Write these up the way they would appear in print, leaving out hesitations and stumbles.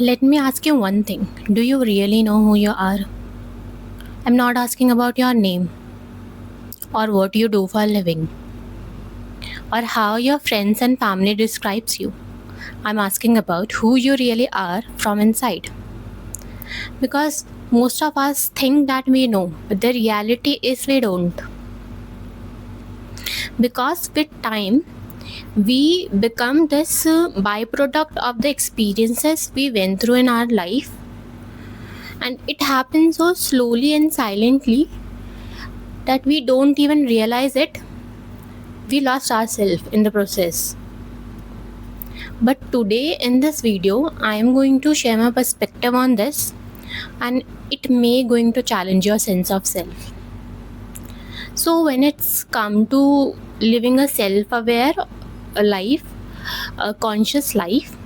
Let me ask you one thing. Do you really know who you are? I'm not asking about your name or what you do for a living or how your friends and family describes you. I'm asking about who you really are from inside. Because most of us think that we know, but the reality is we don't. Because with time, we become this byproduct of the experiences we went through in our life, and it happens so slowly and silently that we don't even realize it. We lost ourselves in the process. But today in this video, I am going to share my perspective on this, and it may going to challenge your sense of self. So when it's come to living a self-aware life, a conscious life,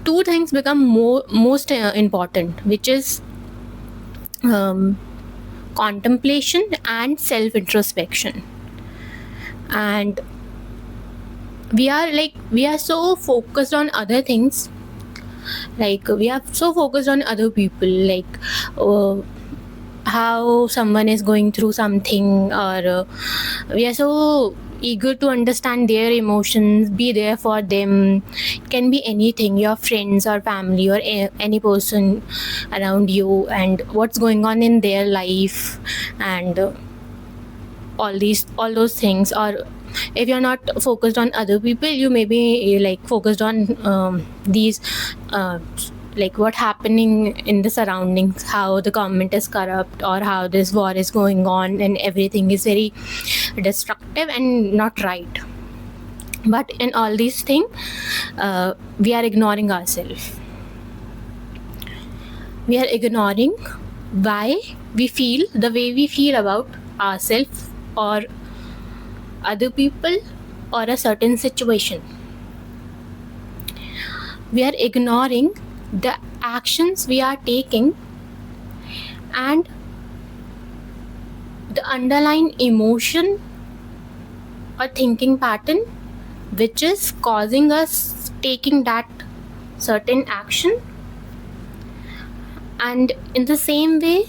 two things become most important, which is um, contemplation and self-introspection. And we are so focused on other things, like we are so focused on other people, like how someone is going through something, or we are so eager to understand their emotions, be there for them. It can be anything, your friends or family or any person around you, and what's going on in their life, and all those things. Or if you're not focused on other people, you may be like focused on these like what happening in the surroundings, how the government is corrupt, or how this war is going on, and everything is very destructive and not right. But in all these things, we are ignoring ourselves. We are ignoring why we feel the way we feel about ourselves, or other people, or a certain situation. We are ignoring the actions we are taking and the underlying emotion or thinking pattern which is causing us taking that certain action. And in the same way,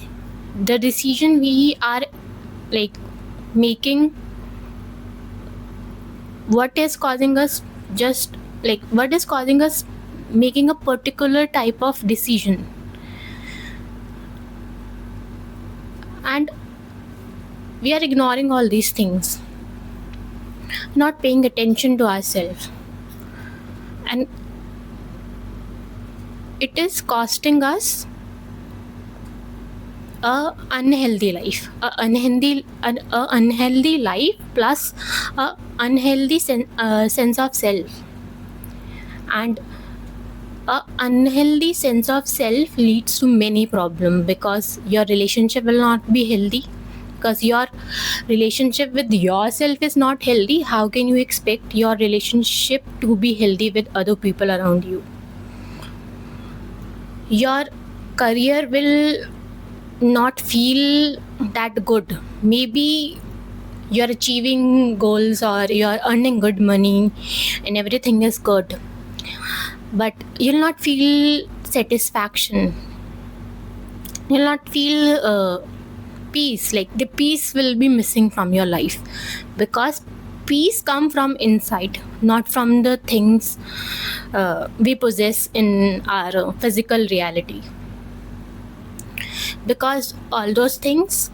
the decision we are like making, what is causing us making a particular type of decision. And we are ignoring all these things, not paying attention to ourselves, and it is costing us a unhealthy life, a unhealthy life plus a unhealthy sense of self. And a unhealthy sense of self leads to many problems, because your relationship will not be healthy. Because your relationship with yourself is not healthy, how can you expect your relationship to be healthy with other people around you? Your career will not feel that good. Maybe you're achieving goals or you're earning good money and everything is good, but you'll not feel satisfaction. You'll not feel peace. Like the peace will be missing from your life, because peace come from inside, not from the things we possess in our physical reality. Because all those things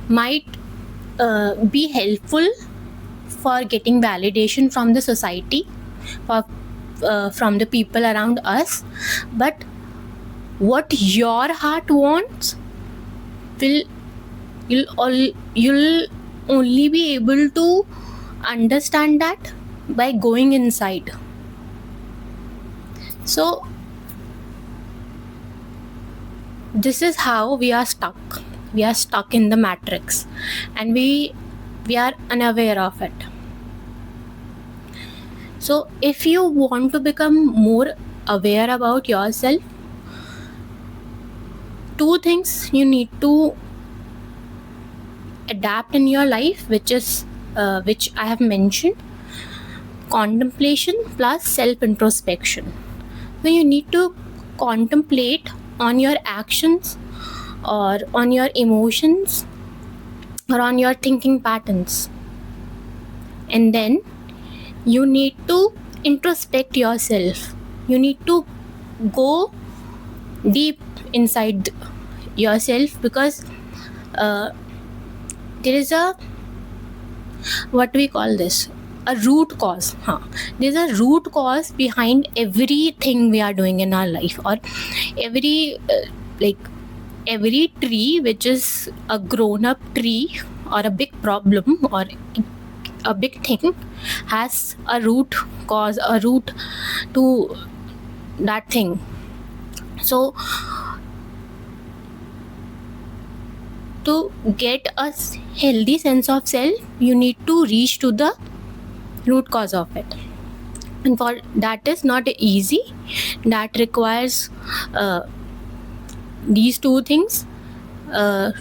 might be helpful for getting validation from the society, for from the people around us, but what your heart wants will you'll only be able to understand that by going inside. So this is how we are stuck. We are stuck in the matrix, and we are unaware of it. So if you want to become more aware about yourself, two things you need to adapt in your life, which I have mentioned. contemplation plus self introspection. So you need to contemplate on your actions or on your emotions or on your thinking patterns, and then you need to introspect yourself. You need to go deep inside yourself, because there is a, what we call this, a root cause. There's a root cause behind everything we are doing in our life, or every every tree which is a grown up tree or a big problem or a big thing has a root cause, a root to that thing. So to get a healthy sense of self, you need to reach to the root cause of it, and for that is not easy. That requires these two things to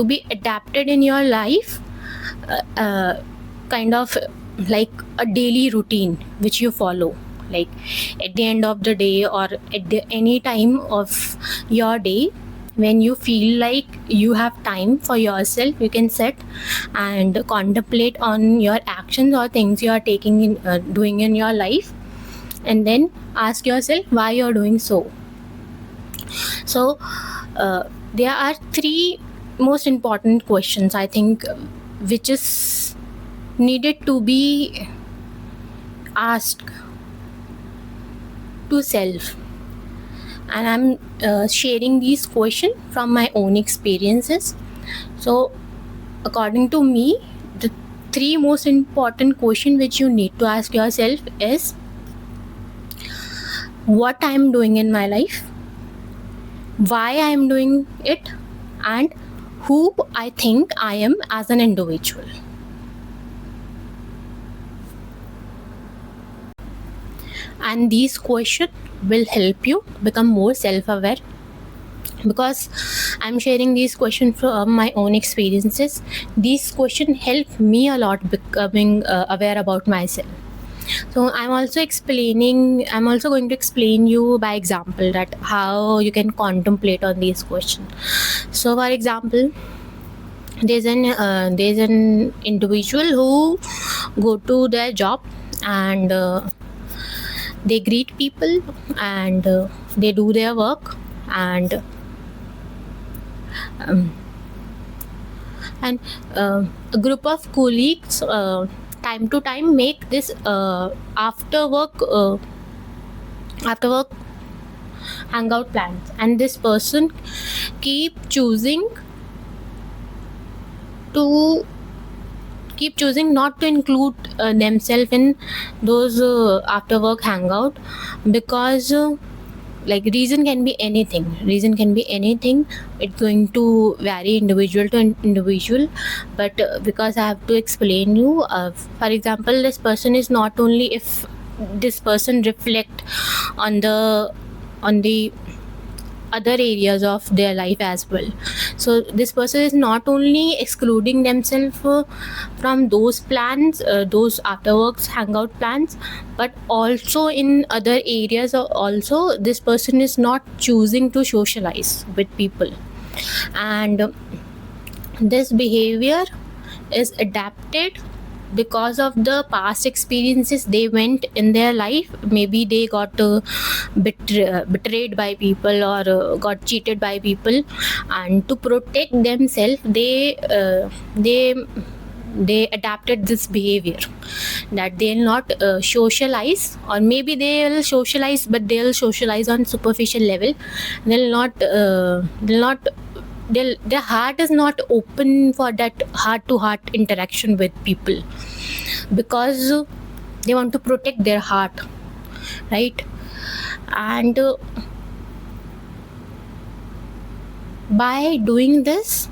be adapted in your life, kind of like a daily routine which you follow, like at the end of the day or at any time of your day. When you feel like you have time for yourself, you can sit and contemplate on your actions or things you are taking in doing in your life, and then ask yourself why you're doing so. So there are three most important questions, I think, which is needed to be asked to self, and I'm sharing these questions from my own experiences. So according to me, the three most important questions which you need to ask yourself is what I am doing in my life, why I am doing it, and who I think I am as an individual. And these questions will help you become more self-aware, because I'm sharing these questions from my own experiences. These questions help me a lot becoming aware about myself. So I'm also going to explain you by example that how you can contemplate on these questions. So for example, there's an individual who go to their job, and they greet people, and they do their work, and a group of colleagues time to time make this after work hangout plans, and this person keep choosing not to include themselves in those after work hangout, because like reason can be anything. It's going to vary individual to individual, but because I have to explain you, for example, this person is not only, if this person reflect on the other areas of their life as well. So this person is not only excluding themselves from those plans, those after works hangout plans, but also in other areas also this person is not choosing to socialize with people. And this behavior is adapted because of the past experiences they went in their life. Maybe they got betrayed by people, or got cheated by people, and to protect themselves they adapted this behavior, that they'll not socialize, or maybe they'll socialize, but they'll socialize on superficial level. Their heart is not open for that heart-to-heart interaction with people, because they want to protect their heart, right? And by doing this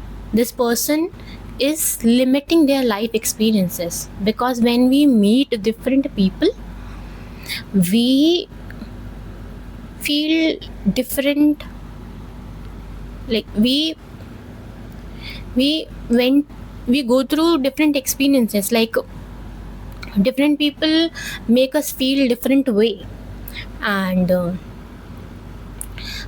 person is limiting their life experiences, because when we meet different people, we feel different. Like we go through different experiences. Like Different people make us feel different way, and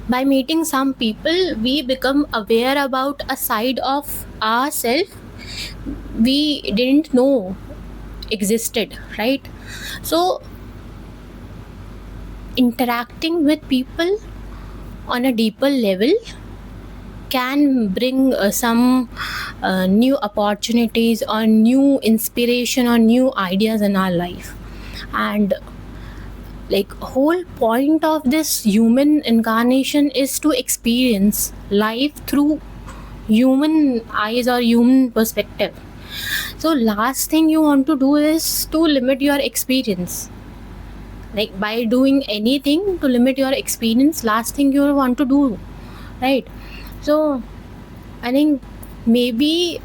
by meeting some people we become aware about a side of ourselves we didn't know existed, right? So interacting with people on a deeper level can bring some new opportunities or new inspiration or new ideas in our life. And like whole point of this human incarnation is to experience life through human eyes or human perspective. So last thing you want to do is to limit your experience, like by doing anything to limit your experience, last thing you want to do, right? So I think maybe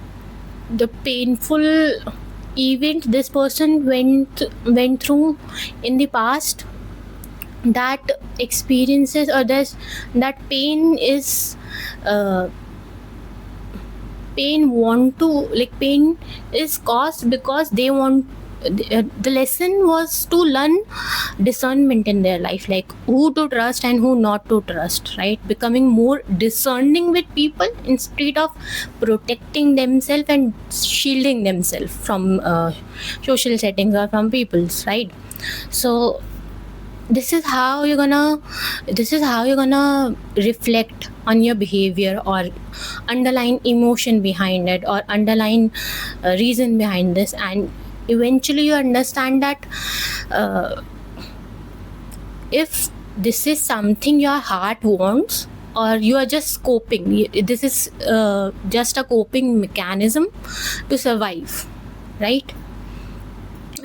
the painful event this person went through in the past, that experiences or that pain is pain is caused because they want the lesson was to learn discernment in their life, like who to trust and who not to trust, right? Becoming more discerning with people instead of protecting themselves and shielding themselves from social settings or from people's, right? So this is how you're gonna reflect on your behavior or underlying emotion behind it or underlying reason behind this, and eventually you understand that if this is something your heart wants or you are just coping, this is just a coping mechanism to survive, right?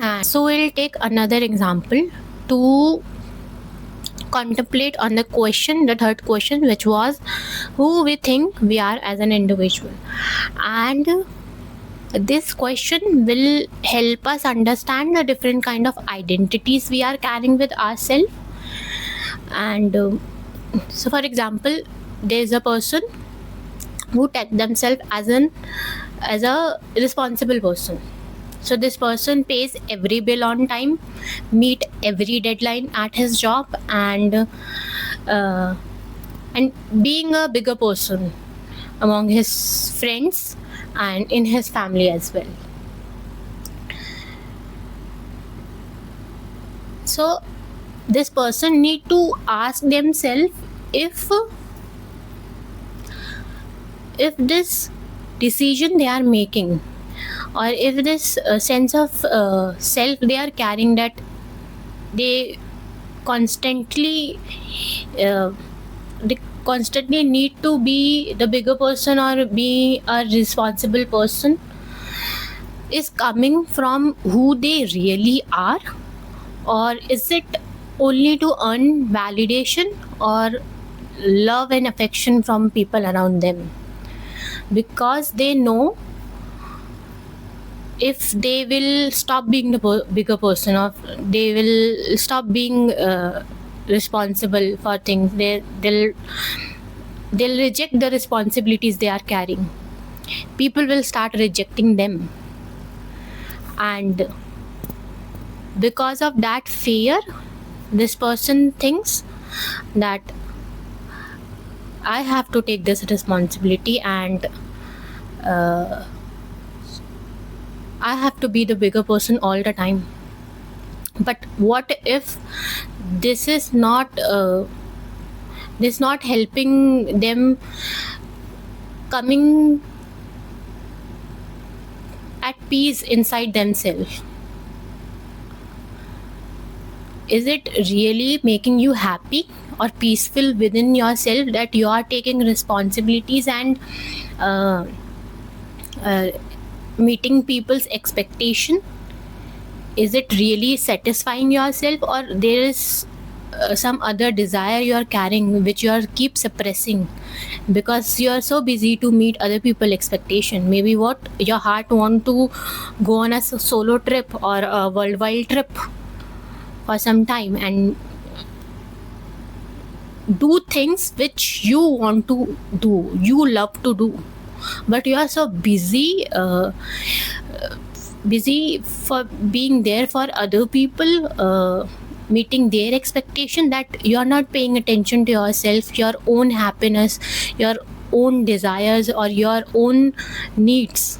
And so we'll take another example to contemplate on the third question, which was who we think we are as an individual. And this question will help us understand the different kind of identities we are carrying with ourselves. And so for example, there's a person who take themselves as a responsible person. So this person pays every bill on time, meet every deadline at his job, and being a bigger person among his friends and in his family as well. So this person need to ask themselves if this decision they are making, or if this sense of self they are carrying, that they constantly need to be the bigger person or be a responsible person, is coming from who they really are, or is it only to earn validation or love and affection from people around them, because they know if they will stop being the bigger person, or they will stop being responsible for things, they'll reject the responsibilities they are carrying. People will start rejecting them, and because of that fear, this person thinks that I have to take this responsibility and I have to be the bigger person all the time. But what if this is not helping them coming at peace inside themselves? Is it really making you happy or peaceful within yourself that you are taking responsibilities and meeting people's expectation? Is it really satisfying yourself, or there is some other desire you are carrying which you are keep suppressing because you are so busy to meet other people's expectation? Maybe what your heart want to go on a solo trip or a worldwide trip for some time and do things which you want to do, you love to do, but you are so busy busy for being there for other people, meeting their expectation, that you are not paying attention to yourself, your own happiness, your own desires, or your own needs.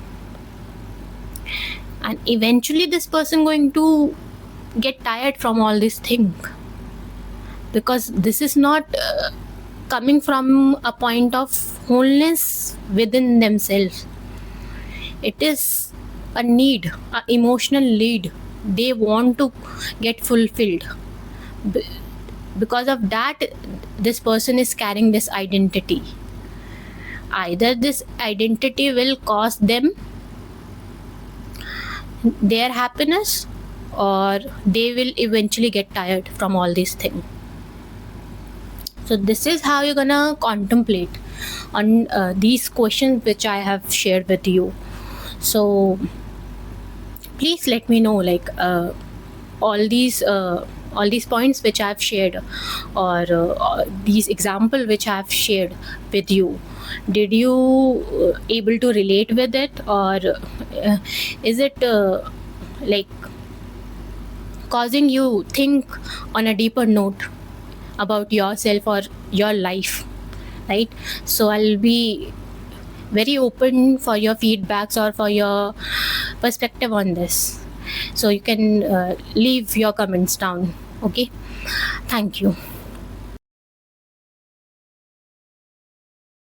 And eventually this person going to get tired from all this thing, because this is not coming from a point of wholeness within themselves. It is a need, a emotional need they want to get fulfilled. B- because of that, this person is carrying this identity. Either this identity will cost them their happiness, or they will eventually get tired from all these things. So this is how you're gonna contemplate on these questions which I have shared with you. So please let me know, like, all these points which I've shared, or these example which I've shared with you, did you able to relate with it, or is it like causing you think on a deeper note about yourself or your life, right? So I'll be very open for your feedbacks or for your perspective on this. So you can leave your comments down. Okay, thank you.